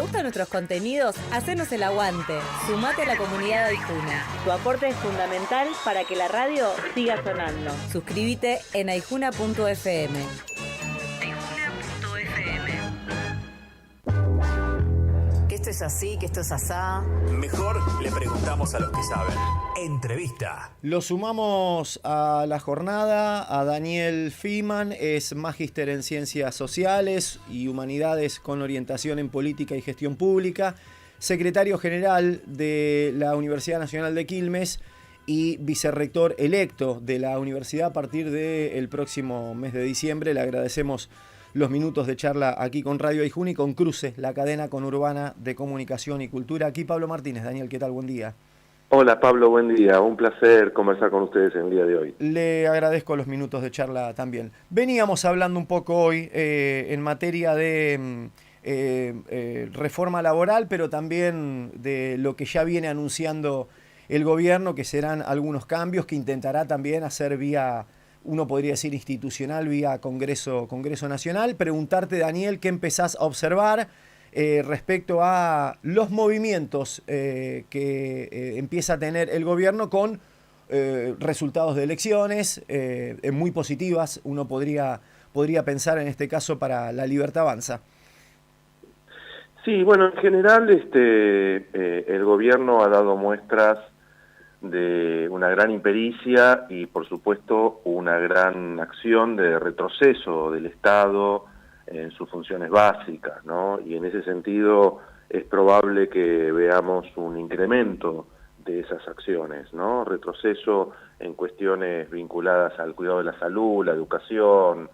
gustan nuestros contenidos? Hacenos el aguante. Sumate a la comunidad de Aijuna. Tu aporte es fundamental para que la radio siga sonando. Suscríbete en aijuna.fm. Que esto es así, que esto es asá. Mejor le preguntamos a los que saben. Entrevista. Lo sumamos a la jornada a Daniel Fiman, es magíster en Ciencias Sociales y Humanidades con orientación en Política y Gestión Pública, secretario general de la Universidad Nacional de Quilmes y vicerrector electo de la universidad a partir del próximo mes de diciembre. Le agradecemos los minutos de charla aquí con Radio Aijuna y con Cruce, la cadena conurbana de comunicación y cultura. Aquí Pablo Martínez. Daniel, ¿qué tal? Buen día. Hola Pablo, buen día. Un placer conversar con ustedes en el día de hoy. Le agradezco los minutos de charla también. Veníamos hablando un poco hoy en materia de reforma laboral, pero también de lo que ya viene anunciando el gobierno, que serán algunos cambios que intentará también hacer vía, uno podría decir institucional, vía Congreso Nacional. Preguntarte, Daniel, ¿qué empezás a observar respecto a los movimientos que empieza a tener el gobierno con resultados de elecciones muy positivas? Uno podría pensar en este caso para La Libertad Avanza. Sí, bueno, en general el gobierno ha dado muestras de una gran impericia y por supuesto una gran acción de retroceso del Estado en sus funciones básicas, ¿no? Y en ese sentido es probable que veamos un incremento de esas acciones, ¿no? Retroceso en cuestiones vinculadas al cuidado de la salud, la educación,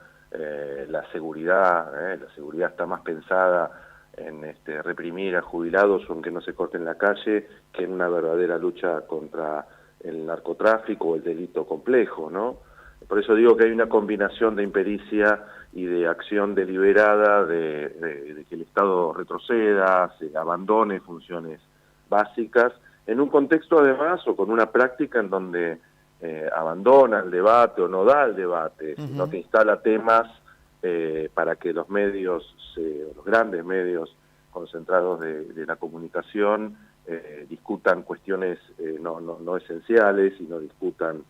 la seguridad. La seguridad está más pensada en reprimir a jubilados o en que no se corten la calle, que en una verdadera lucha contra el narcotráfico o el delito complejo, ¿no? Por eso digo que hay una combinación de impericia y de acción deliberada de que el Estado retroceda, se abandone funciones básicas, en un contexto además o con una práctica en donde abandona el debate o no da el debate, sino que instala temas para que los medios, los grandes medios concentrados de la comunicación discutan cuestiones no esenciales y no discutan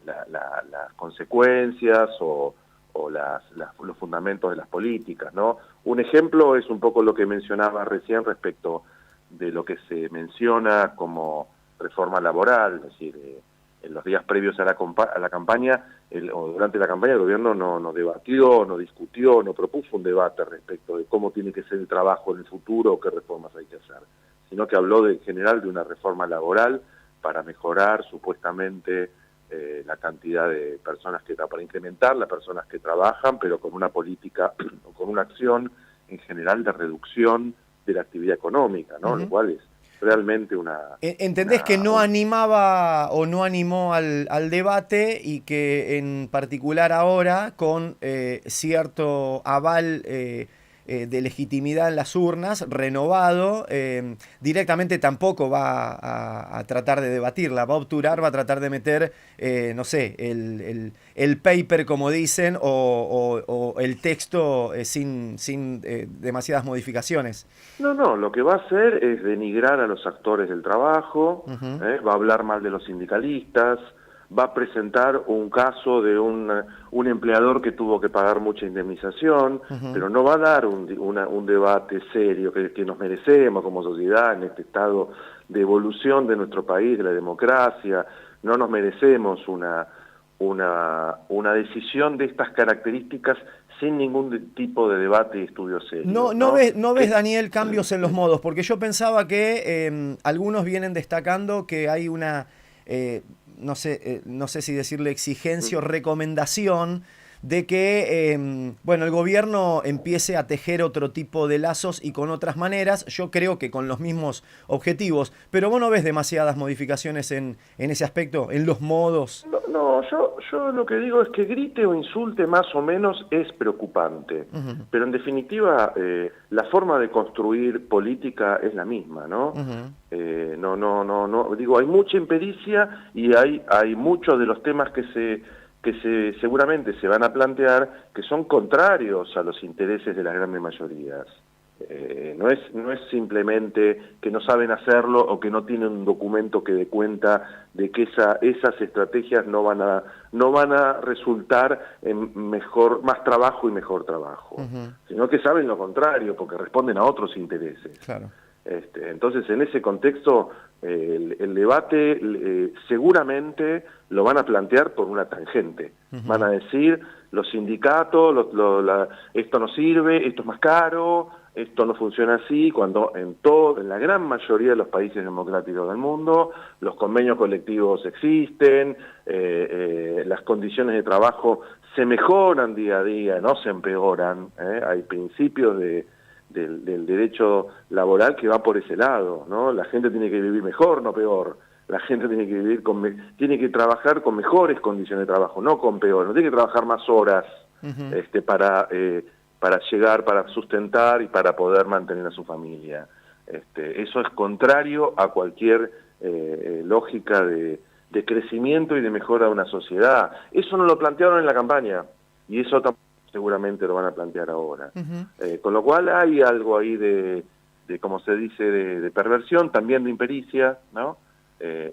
las consecuencias o los fundamentos de las políticas, ¿no? Un ejemplo es un poco lo que mencionaba recién respecto de lo que se menciona como reforma laboral, es decir, en los días previos a la campaña o durante la campaña el gobierno no debatió, no discutió, no propuso un debate respecto de cómo tiene que ser el trabajo en el futuro o qué reformas hay que hacer, sino que habló en general de una reforma laboral para mejorar supuestamente la cantidad de personas para incrementar las personas que trabajan, pero con una política o con una acción en general de reducción de la actividad económica, ¿no? Lo cual es realmente ¿Entendés que no animaba o no animó al debate y que en particular ahora con cierto aval de legitimidad en las urnas, renovado, directamente tampoco va a tratar de debatirla, va a obturar, va a tratar de meter, no sé, el paper, como dicen, o el texto sin demasiadas modificaciones? No, lo que va a hacer es denigrar a los actores del trabajo, va a hablar mal de los sindicalistas, va a presentar un caso de un empleador que tuvo que pagar mucha indemnización, pero no va a dar un debate serio que nos merecemos como sociedad en este estado de evolución de nuestro país, de la democracia. No nos merecemos una decisión de estas características sin ningún tipo de debate y estudio serio. ¿No ves, Daniel, cambios en los modos? Porque yo pensaba que algunos vienen destacando que hay una... no sé si decirle exigencia o recomendación de que el gobierno empiece a tejer otro tipo de lazos y con otras maneras, yo creo que con los mismos objetivos, pero vos no ves demasiadas modificaciones en ese aspecto, en los modos. No, yo lo que digo es que grite o insulte más o menos es preocupante, pero en definitiva la forma de construir política es la misma, ¿no? Digo, hay mucha impericia y hay muchos de los temas que seguramente se van a plantear que son contrarios a los intereses de las grandes mayorías. No es simplemente que no saben hacerlo o que no tienen un documento que dé cuenta de que esas estrategias no van a resultar en más trabajo y mejor trabajo, sino que saben lo contrario, porque responden a otros intereses. Claro. Entonces, en ese contexto, el debate seguramente lo van a plantear por una tangente. Van a decir, los sindicatos, esto no sirve, esto es más caro, esto no funciona así, cuando en la gran mayoría de los países democráticos del mundo los convenios colectivos existen, las condiciones de trabajo se mejoran día a día, no se empeoran, hay principios del derecho laboral que va por ese lado, ¿no? La gente tiene que vivir mejor, no peor. La gente tiene que vivir tiene que trabajar con mejores condiciones de trabajo, no con peor. No tiene que trabajar más horas para llegar, para sustentar y para poder mantener a su familia. Eso es contrario a cualquier lógica de crecimiento y de mejora de una sociedad. Eso no lo plantearon en la campaña y eso seguramente lo van a plantear ahora. Con lo cual hay algo ahí de como se dice, de perversión, también de impericia, ¿no?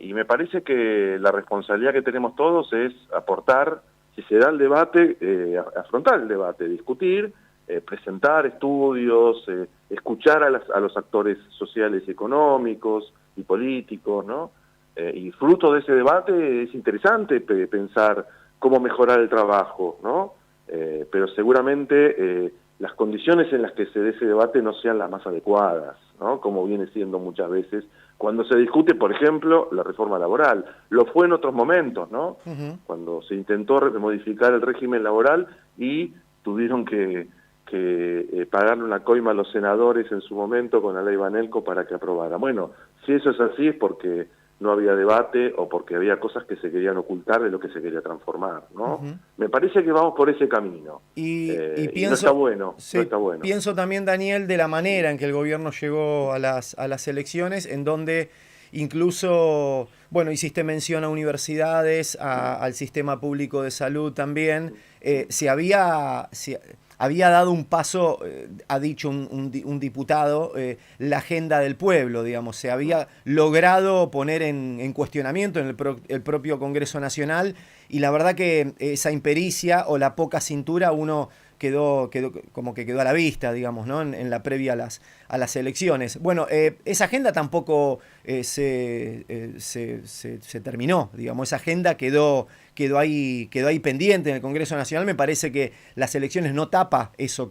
Y me parece que la responsabilidad que tenemos todos es aportar, si se da el debate, afrontar el debate, discutir, presentar estudios, escuchar a los actores sociales y económicos y políticos, ¿no? Y fruto de ese debate es interesante pensar cómo mejorar el trabajo, ¿no? Pero seguramente las condiciones en las que se dé ese debate no sean las más adecuadas, ¿no? Como viene siendo muchas veces cuando se discute, por ejemplo, la reforma laboral. Lo fue en otros momentos, ¿no? Cuando se intentó modificar el régimen laboral y tuvieron que pagarle una coima a los senadores en su momento con la ley Banelco para que aprobara. Bueno, si eso es así es porque no había debate o porque había cosas que se querían ocultar de lo que se quería transformar, ¿no? Me parece que vamos por ese camino. Y pienso, y no está bueno, sí, no está bueno. Pienso también, Daniel, de la manera en que el gobierno llegó a las elecciones, en donde incluso, bueno, hiciste mención a universidades, al sistema público de salud también, había dado un paso, ha dicho un diputado, la agenda del pueblo, digamos, se había logrado poner en cuestionamiento en el propio Congreso Nacional, y la verdad que esa impericia o la poca cintura uno quedó como que quedó a la vista, digamos, ¿no? En la previa a las elecciones. Bueno, esa agenda tampoco se terminó, digamos, esa agenda quedó ahí pendiente en el Congreso Nacional. Me parece que las elecciones no tapa eso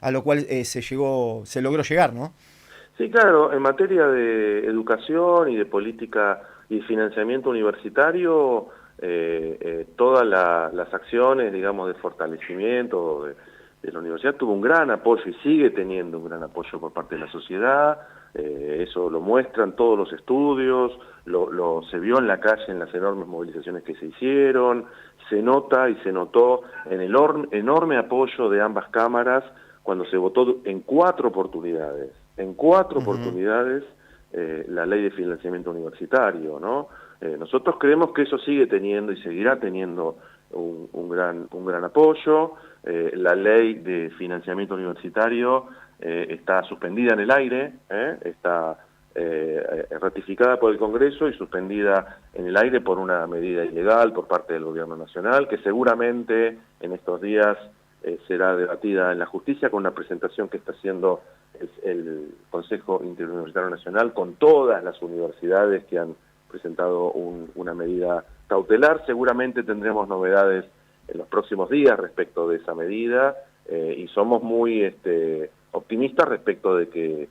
a lo cual se logró llegar, ¿no? Sí, claro, en materia de educación y de política y financiamiento universitario, todas las acciones, digamos, de fortalecimiento de la universidad tuvo un gran apoyo y sigue teniendo un gran apoyo por parte de la sociedad. Eso lo muestran todos los estudios, se vio en la calle en las enormes movilizaciones que se hicieron, se nota y se notó en el enorme apoyo de ambas cámaras cuando se votó en 4 oportunidades, la ley de financiamiento universitario, ¿no? Nosotros creemos que eso sigue teniendo y seguirá teniendo un gran apoyo. La ley de financiamiento universitario está suspendida en el aire, está ratificada por el Congreso y suspendida en el aire por una medida ilegal por parte del Gobierno Nacional, que seguramente en estos días será debatida en la justicia con una presentación que está haciendo el Consejo Interuniversitario Nacional con todas las universidades que han presentado una medida cautelar. Seguramente tendremos novedades en los próximos días respecto de esa medida y somos muy optimistas respecto de que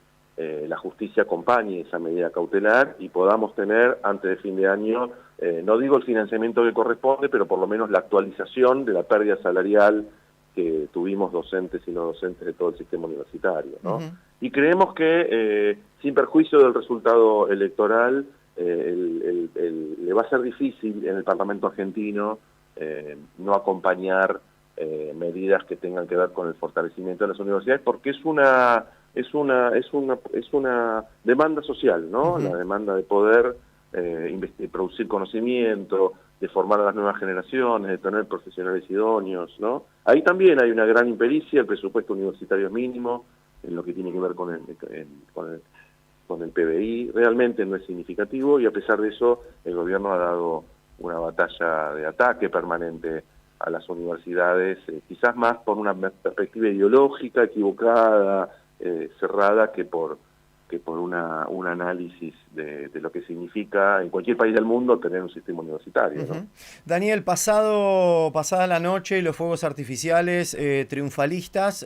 la justicia acompañe esa medida cautelar y podamos tener antes de fin de año, no digo el financiamiento que corresponde, pero por lo menos la actualización de la pérdida salarial que tuvimos docentes y no docentes de todo el sistema universitario, ¿no? Y creemos que sin perjuicio del resultado electoral, le va a ser difícil en el Parlamento argentino no acompañar medidas que tengan que ver con el fortalecimiento de las universidades, porque es una demanda social, ¿no? La demanda de poder producir conocimiento, de formar a las nuevas generaciones, de tener profesionales idóneos, ¿no? Ahí también hay una gran impericia, el presupuesto universitario es mínimo, en lo que tiene que ver con el PBI, realmente no es significativo, y a pesar de eso el gobierno ha dado una batalla de ataque permanente a las universidades, quizás más por una perspectiva ideológica equivocada, cerrada, que por un análisis de lo que significa en cualquier país del mundo tener un sistema universitario, ¿no? Daniel, pasada la noche, los fuegos artificiales triunfalistas,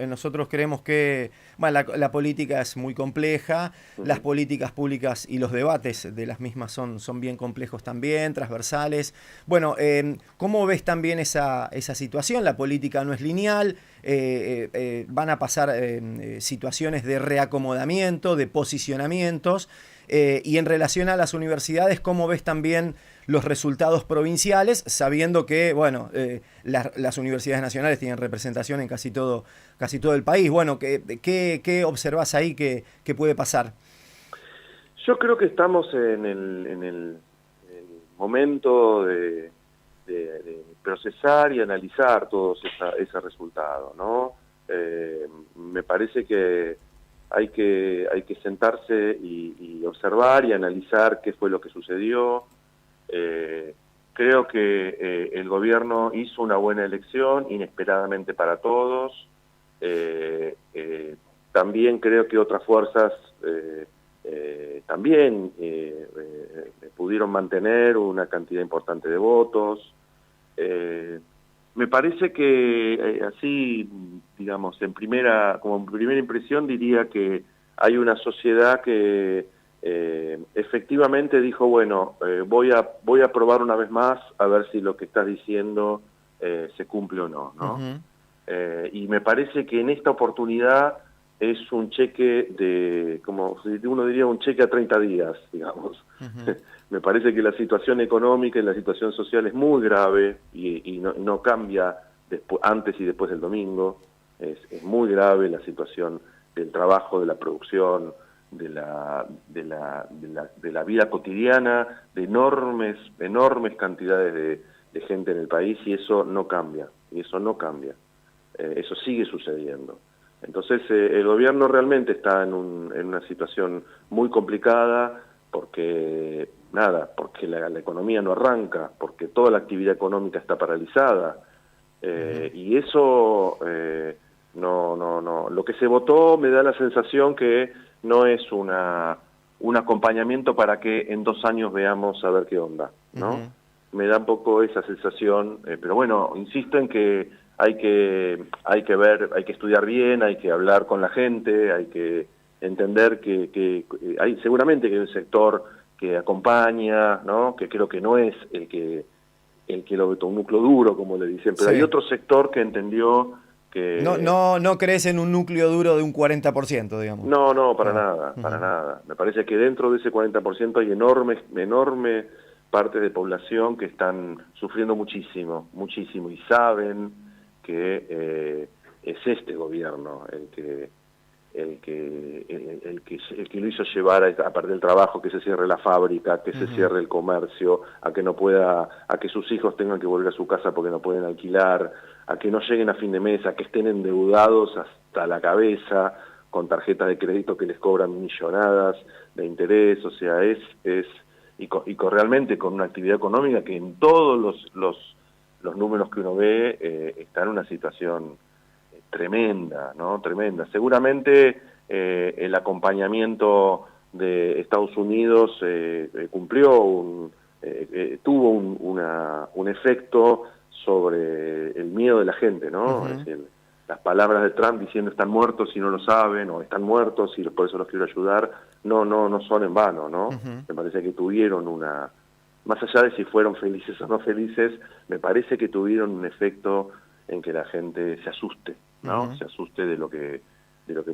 nosotros creemos que la política es muy compleja, las políticas públicas y los debates de las mismas son bien complejos también, transversales. Bueno, ¿cómo ves también esa situación? La política no es lineal, van a pasar situaciones de reacomodamiento, de posicionamientos, y en relación a las universidades, ¿cómo ves también los resultados provinciales, sabiendo que, bueno, las universidades nacionales tienen representación en casi todo el país? Bueno, ¿qué observás ahí que puede pasar? Yo creo que estamos en el momento de procesar y analizar todos ese resultado, ¿no? Me parece que hay que sentarse y observar y analizar qué fue lo que sucedió. Creo que el gobierno hizo una buena elección, inesperadamente para todos. También creo que otras fuerzas también pudieron mantener una cantidad importante de votos. Me parece que así, digamos, como primera impresión diría que hay una sociedad que efectivamente dijo, bueno, voy a probar una vez más a ver si lo que estás diciendo se cumple o no, ¿no? Y me parece que en esta oportunidad es un cheque como uno diría, un cheque a 30 días, digamos. Me parece que la situación económica y la situación social es muy grave y no cambia antes y después del domingo. Es muy grave la situación del trabajo, de la producción, de la vida cotidiana, de enormes cantidades de gente en el país, y eso no cambia, eso sigue sucediendo. Entonces el gobierno realmente está en una situación muy complicada, porque la economía no arranca, porque toda la actividad económica está paralizada, y eso no, lo que se votó me da la sensación que no es un acompañamiento para que en 2 años veamos a ver qué onda, ¿no? Me da un poco esa sensación, pero bueno, insisto en que hay que estudiar bien, hay que hablar con la gente, hay que entender que hay seguramente que hay un sector que acompaña, ¿no? Que creo que no es el que lo vetó, un núcleo duro, como le dicen, pero sí. Hay otro sector que entendió que... No crees en un núcleo duro de un 40%, digamos. No, para nada. Me parece que dentro de ese 40% hay enorme parte de población que están sufriendo muchísimo, y saben que es este gobierno el que lo hizo llevar a perder el trabajo, que se cierre la fábrica, que se cierre el comercio, a que sus hijos tengan que volver a su casa porque no pueden alquilar, a que no lleguen a fin de mes, a que estén endeudados hasta la cabeza con tarjetas de crédito que les cobran millonadas de interés. O sea, realmente con una actividad económica que en todos los números que uno ve está en una situación tremenda, ¿no? Tremenda. Seguramente el acompañamiento de Estados Unidos tuvo un efecto sobre el miedo de la gente, ¿no? Es decir, las palabras de Trump diciendo están muertos si no lo saben, o están muertos y por eso los quiero ayudar, no son en vano, ¿no? Me parece que tuvieron más allá de si fueron felices o no felices, me parece que tuvieron un efecto en que la gente se asuste, ¿no? Se asuste de lo que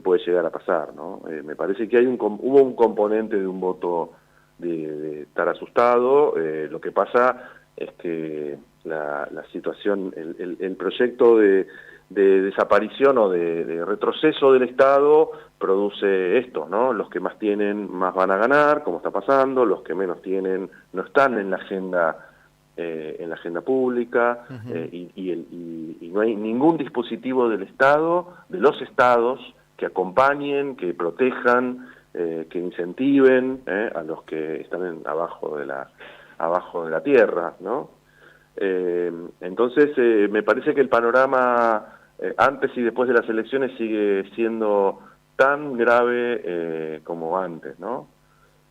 puede llegar a pasar, ¿no? Me parece que hubo un componente de un voto de estar asustado. Lo que pasa es que la situación, el proyecto de desaparición o de retroceso del Estado produce esto, ¿no? Los que más tienen más van a ganar, como está pasando, los que menos tienen no están en la agenda pública, y no hay ningún dispositivo del Estado, de los estados, que acompañen, que protejan, que incentiven a los que están abajo de la tierra, ¿no? Entonces, me parece que el panorama antes y después de las elecciones sigue siendo tan grave como antes, ¿no?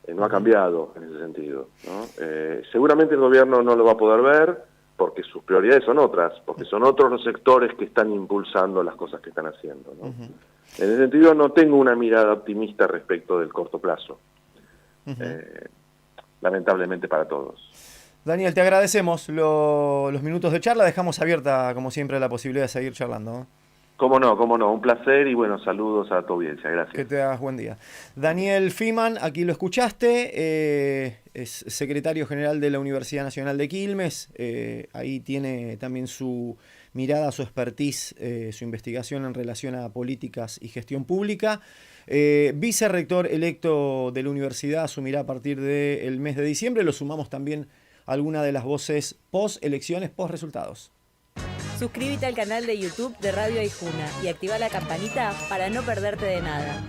No ha cambiado en ese sentido, ¿no? Seguramente el gobierno no lo va a poder ver porque sus prioridades son otras, porque son otros los sectores que están impulsando las cosas que están haciendo, ¿no? En ese sentido no tengo una mirada optimista respecto del corto plazo, lamentablemente para todos. Daniel, te agradecemos los minutos de charla, dejamos abierta como siempre la posibilidad de seguir charlando, ¿no? Cómo no, un placer y bueno, saludos a tu audiencia, gracias. Que te hagas buen día. Daniel Fiman, aquí lo escuchaste, es secretario general de la Universidad Nacional de Quilmes, ahí tiene también su mirada, su expertise, su investigación en relación a políticas y gestión pública. Vicerrector electo de la universidad asumirá a partir del mes de diciembre, lo sumamos también a alguna de las voces post-elecciones, post-resultados. Suscríbete al canal de YouTube de Radio Aijuna y activa la campanita para no perderte de nada.